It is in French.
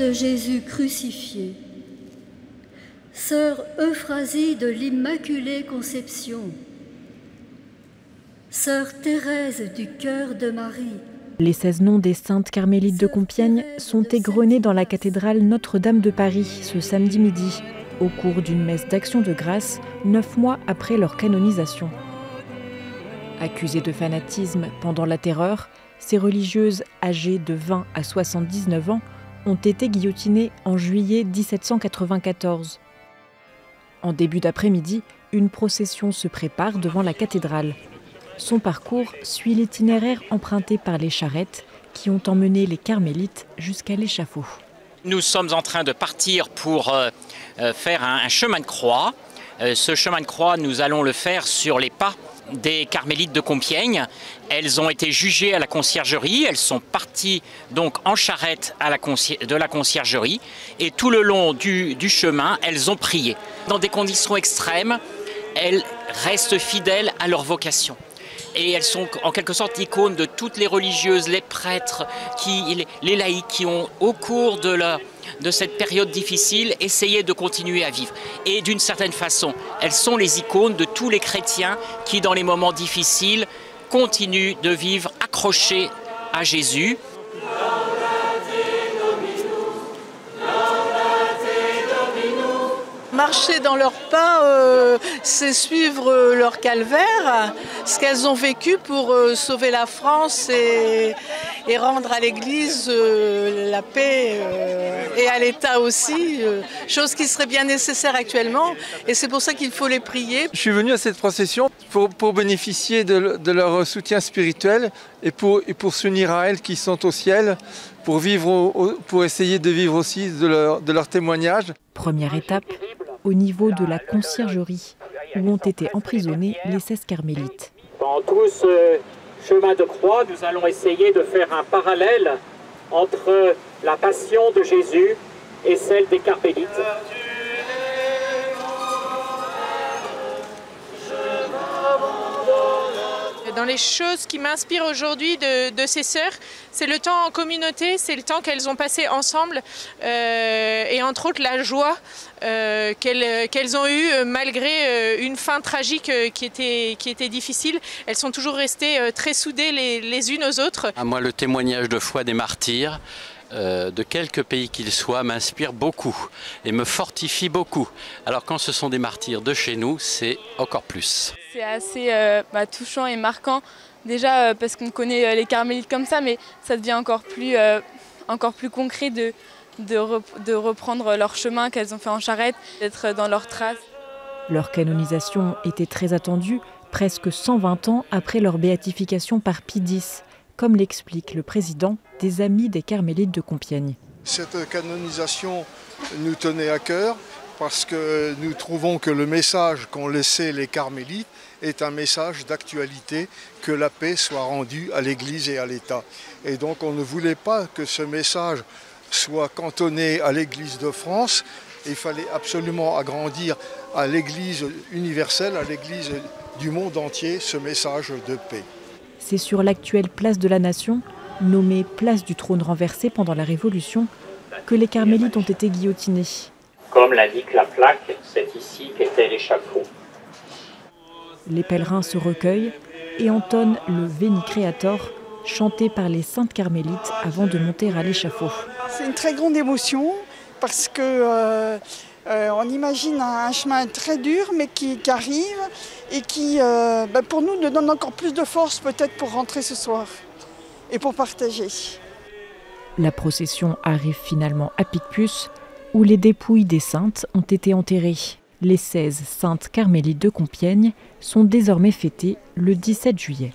de Jésus crucifié, sœur Euphrasie de l'Immaculée Conception, sœur Thérèse du Cœur de Marie. Les 16 noms des saintes carmélites de Compiègne sont égrenés dans la cathédrale Notre-Dame de Paris ce samedi midi, au cours d'une messe d'action de grâce, 9 mois après leur canonisation. Accusées de fanatisme pendant la Terreur, ces religieuses âgées de 20 à 79 ans ont été guillotinées en juillet 1794. En début d'après-midi, une procession se prépare devant la cathédrale. Son parcours suit l'itinéraire emprunté par les charrettes qui ont emmené les carmélites jusqu'à l'échafaud. Nous sommes en train de partir pour faire un chemin de croix. Ce chemin de croix, nous allons le faire sur les pas des carmélites de Compiègne. Elles ont été jugées à la conciergerie, elles sont parties donc en charrette de la conciergerie et tout le long du chemin, elles ont prié. Dans des conditions extrêmes, elles restent fidèles à leur vocation. Et elles sont en quelque sorte icônes de toutes les religieuses, les prêtres, les laïcs qui ont au cours de cette période difficile essayé de continuer à vivre. Et d'une certaine façon, elles sont les icônes de tous les chrétiens qui dans les moments difficiles continuent de vivre accrochés à Jésus. Marcher dans leurs pas, c'est suivre leur calvaire, ce qu'elles ont vécu pour sauver la France et rendre à l'Église la paix et à l'État aussi, chose qui serait bien nécessaire actuellement et c'est pour ça qu'il faut les prier. Je suis venu à cette procession pour bénéficier de leur soutien spirituel et pour s'unir à elles qui sont au ciel, pour essayer de vivre aussi de leur témoignage. Première étape, au niveau de la conciergerie, où ont été emprisonnés les 16 carmélites. Dans tout ce chemin de croix, nous allons essayer de faire un parallèle entre la passion de Jésus et celle des carmélites. Dans les choses qui m'inspirent aujourd'hui de ces sœurs, c'est le temps en communauté, c'est le temps qu'elles ont passé ensemble et entre autres la joie qu'elles ont eue malgré une fin tragique qui était difficile. Elles sont toujours restées très soudées les unes aux autres. Moi, le témoignage de foi des martyrs, de quelque pays qu'ils soient, m'inspire beaucoup et me fortifie beaucoup. Alors quand ce sont des martyrs de chez nous, c'est encore plus. C'est assez touchant et marquant, déjà parce qu'on connaît les carmélites comme ça, mais ça devient encore plus concret de reprendre leur chemin qu'elles ont fait en charrette, d'être dans leurs traces. Leur canonisation était très attendue, presque 120 ans après leur béatification par Pie X, comme l'explique le président des Amis des Carmélites de Compiègne. Cette canonisation nous tenait à cœur parce que nous trouvons que le message qu'ont laissé les carmélites est un message d'actualité, que la paix soit rendue à l'Église et à l'État. Et donc on ne voulait pas que ce message soit cantonné à l'Église de France. Il fallait absolument agrandir à l'Église universelle, à l'Église du monde entier, ce message de paix. C'est sur l'actuelle place de la Nation, nommée place du trône renversé pendant la Révolution, que les carmélites ont été guillotinés. Comme l'indique la plaque, c'est ici qu'était l'échafaud. Les pèlerins se recueillent et entonnent le Veni Creator, chanté par les saintes carmélites avant de monter à l'échafaud. C'est une très grande émotion parce que on imagine un chemin très dur mais qui arrive et qui pour nous nous donne encore plus de force peut-être pour rentrer ce soir et pour partager. La procession arrive finalement à Picpus où les dépouilles des saintes ont été enterrées. Les 16 saintes carmélites de Compiègne sont désormais fêtées le 17 juillet.